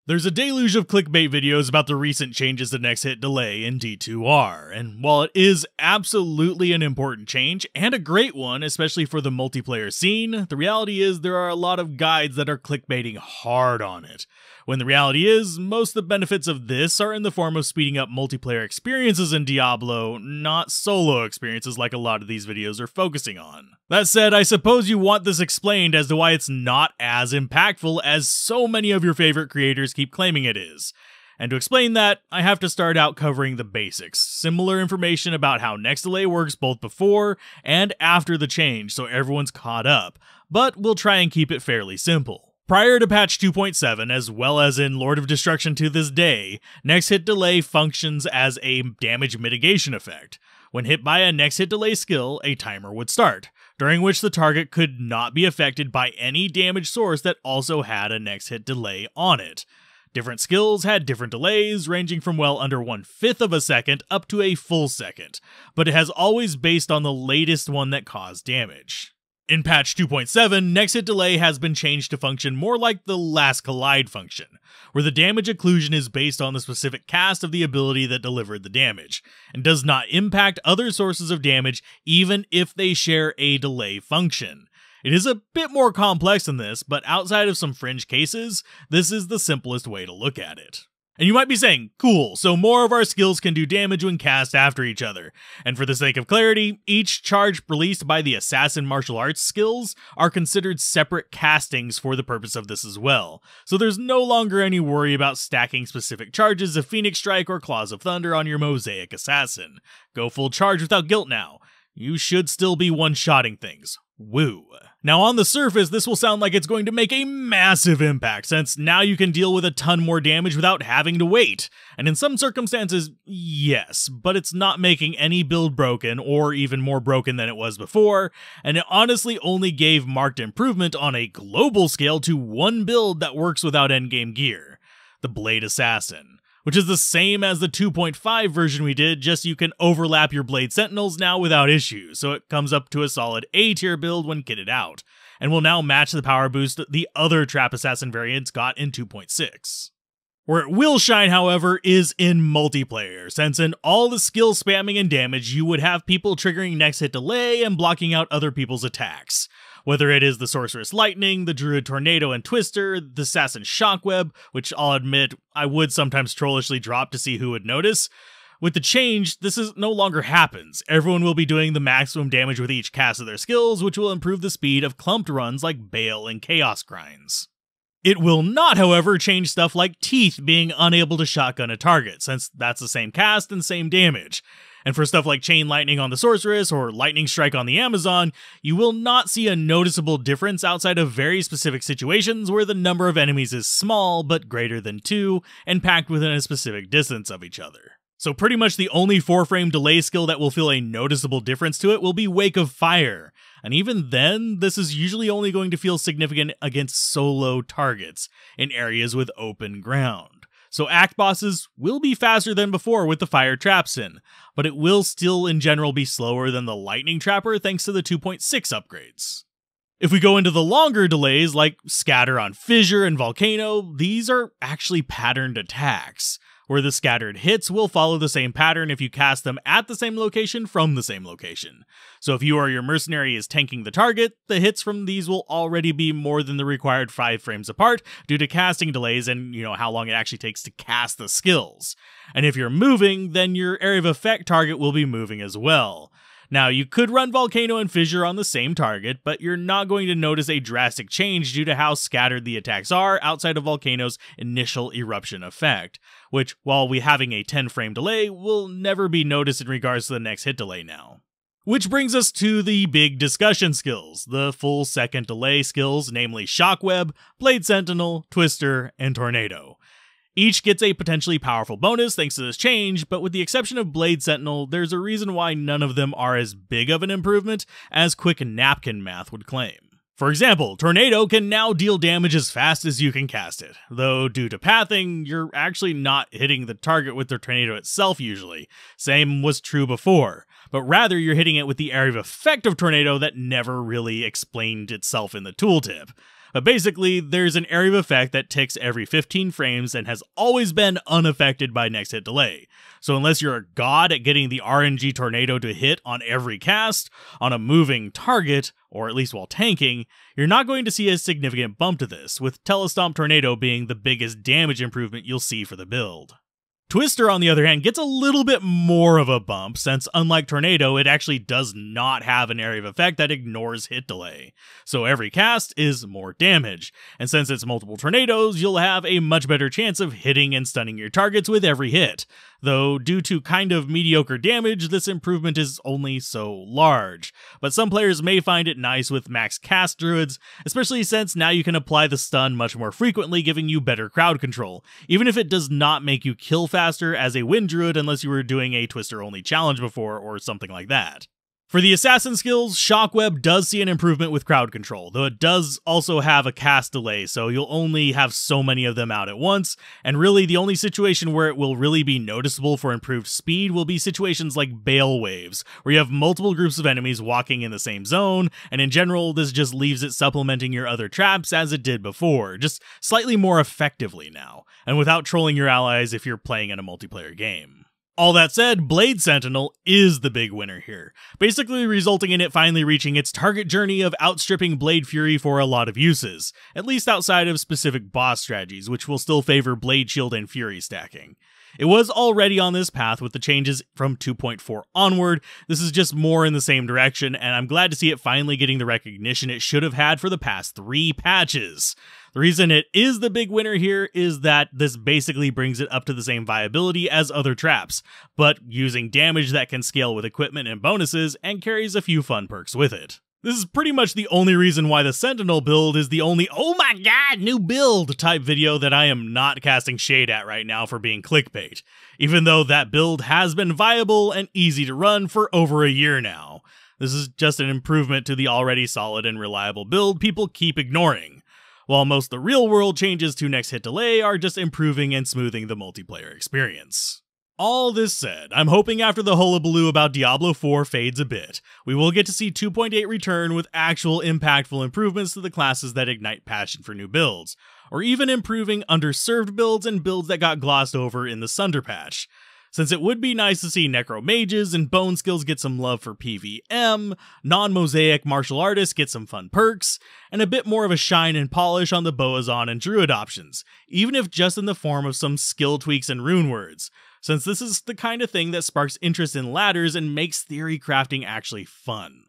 There's a deluge of clickbait videos about the recent changes to next hit delay in D2R, and while it is absolutely an important change, and a great one, especially for the multiplayer scene, the reality is there are a lot of guides that are clickbaiting hard on it. When the reality is, most of the benefits of this are in the form of speeding up multiplayer experiences in Diablo, not solo experiences like a lot of these videos are focusing on. That said, I suppose you want this explained as to why it's not as impactful as so many of your favorite creators keep claiming it is. And to explain that, I have to start out covering the basics, similar information about how next delay works both before and after the change so everyone's caught up, but we'll try and keep it fairly simple. Prior to patch 2.7, as well as in Lord of Destruction to this day, next hit delay functions as a damage mitigation effect. When hit by a next hit delay skill, a timer would start, during which the target could not be affected by any damage source that also had a next hit delay on it. Different skills had different delays, ranging from well under 1/5 of a second up to a full second, but it has always based on the latest one that caused damage. In patch 2.7, next hit delay has been changed to function more like the last collide function, where the damage occlusion is based on the specific cast of the ability that delivered the damage, and does not impact other sources of damage even if they share a delay function. It is a bit more complex than this, but outside of some fringe cases, this is the simplest way to look at it. And you might be saying, cool, so more of our skills can do damage when cast after each other. And for the sake of clarity, each charge released by the assassin martial arts skills are considered separate castings for the purpose of this as well. So there's no longer any worry about stacking specific charges of Phoenix Strike or Claws of Thunder on your mosaic assassin. Go full charge without guilt now. You should still be one-shotting things. Woo. Now on the surface, this will sound like it's going to make a massive impact, since now you can deal with a ton more damage without having to wait. And in some circumstances, yes, but it's not making any build broken, or even more broken than it was before, and it honestly only gave marked improvement on a global scale to one build that works without endgame gear, the Blade Assassin. Which is the same as the 2.5 version we did, just you can overlap your Blade Sentinels now without issue, so it comes up to a solid A tier build when kitted out, and will now match the power boost the other Trap Assassin variants got in 2.6. Where it will shine, however, is in multiplayer, since in all the skill spamming and damage, you would have people triggering next hit delay and blocking out other people's attacks. Whether it is the Sorceress Lightning, the Druid Tornado and Twister, the Assassin Shockweb, which I'll admit I would sometimes trollishly drop to see who would notice. With the change, this no longer happens. Everyone will be doing the maximum damage with each cast of their skills, which will improve the speed of clumped runs like Bale and Chaos Grinds. It will not, however, change stuff like Teeth being unable to shotgun a target, since that's the same cast and same damage. And for stuff like Chain Lightning on the Sorceress or Lightning Strike on the Amazon, you will not see a noticeable difference outside of very specific situations where the number of enemies is small but greater than 2 and packed within a specific distance of each other. So pretty much the only 4-frame delay skill that will feel a noticeable difference to it will be Wake of Fire. And even then, this is usually only going to feel significant against solo targets in areas with open ground. So act bosses will be faster than before with the Fire Traps in, but it will still in general be slower than the Lightning Trapper thanks to the 2.6 upgrades. If we go into the longer delays like Scatter on Fissure and Volcano, these are actually patterned attacks, where the scattered hits will follow the same pattern if you cast them at the same location from the same location. So if you or your mercenary is tanking the target, the hits from these will already be more than the required 5 frames apart due to casting delays and, how long it actually takes to cast the skills. And if you're moving, then your area of effect target will be moving as well. Now, you could run Volcano and Fissure on the same target, but you're not going to notice a drastic change due to how scattered the attacks are outside of Volcano's initial eruption effect, which, while we having a 10-frame delay, will never be noticed in regards to the next hit delay now. Which brings us to the big discussion skills, the full second delay skills, namely Shockweb, Blade Sentinel, Twister, and Tornado. Each gets a potentially powerful bonus thanks to this change, but with the exception of Blade Sentinel, there's a reason why none of them are as big of an improvement as quick napkin math would claim. For example, Tornado can now deal damage as fast as you can cast it, though due to pathing, you're actually not hitting the target with the Tornado itself usually. Same was true before, but rather you're hitting it with the area of effect of Tornado that never really explained itself in the tooltip. But basically, there's an area of effect that ticks every 15 frames and has always been unaffected by next hit delay. So unless you're a god at getting the RNG tornado to hit on every cast, on a moving target, or at least while tanking, you're not going to see a significant bump to this, with Telestomp Tornado being the biggest damage improvement you'll see for the build. Twister, on the other hand, gets a little bit more of a bump, since unlike Tornado, it actually does not have an area of effect that ignores hit delay. So every cast is more damage, and since it's multiple tornadoes, you'll have a much better chance of hitting and stunning your targets with every hit. Though, due to kind of mediocre damage, this improvement is only so large. But some players may find it nice with max cast druids, especially since now you can apply the stun much more frequently, giving you better crowd control, even if it does not make you kill faster as a wind druid unless you were doing a Twister only challenge before or something like that. For the assassin skills, Shockweb does see an improvement with crowd control, though it does also have a cast delay, so you'll only have so many of them out at once, and really the only situation where it will really be noticeable for improved speed will be situations like Bale Waves, where you have multiple groups of enemies walking in the same zone, and in general this just leaves it supplementing your other traps as it did before, just slightly more effectively now, and without trolling your allies if you're playing in a multiplayer game. All that said, Blade Sentinel is the big winner here, basically resulting in it finally reaching its target journey of outstripping Blade Fury for a lot of uses, at least outside of specific boss strategies, which will still favor Blade Shield and Fury stacking. It was already on this path with the changes from 2.4 onward. This is just more in the same direction, and I'm glad to see it finally getting the recognition it should have had for the past 3 patches. The reason it is the big winner here is that this basically brings it up to the same viability as other traps, but using damage that can scale with equipment and bonuses, and carries a few fun perks with it. This is pretty much the only reason why the Sentinel build is the only "oh my god, new build" type video that I am not casting shade at right now for being clickbait, even though that build has been viable and easy to run for over a year now. This is just an improvement to the already solid and reliable build people keep ignoring, while most of the real-world changes to next hit delay are just improving and smoothing the multiplayer experience. All this said, I'm hoping after the hullabaloo about Diablo 4 fades a bit, we will get to see 2.8 return with actual impactful improvements to the classes that ignite passion for new builds, or even improving underserved builds and builds that got glossed over in the Sunder patch. Since it would be nice to see Necro Mages and Bone Skills get some love for PvM, non-mosaic martial artists get some fun perks, and a bit more of a shine and polish on the Boazon and Druid options, even if just in the form of some skill tweaks and rune words, since this is the kind of thing that sparks interest in ladders and makes theory crafting actually fun.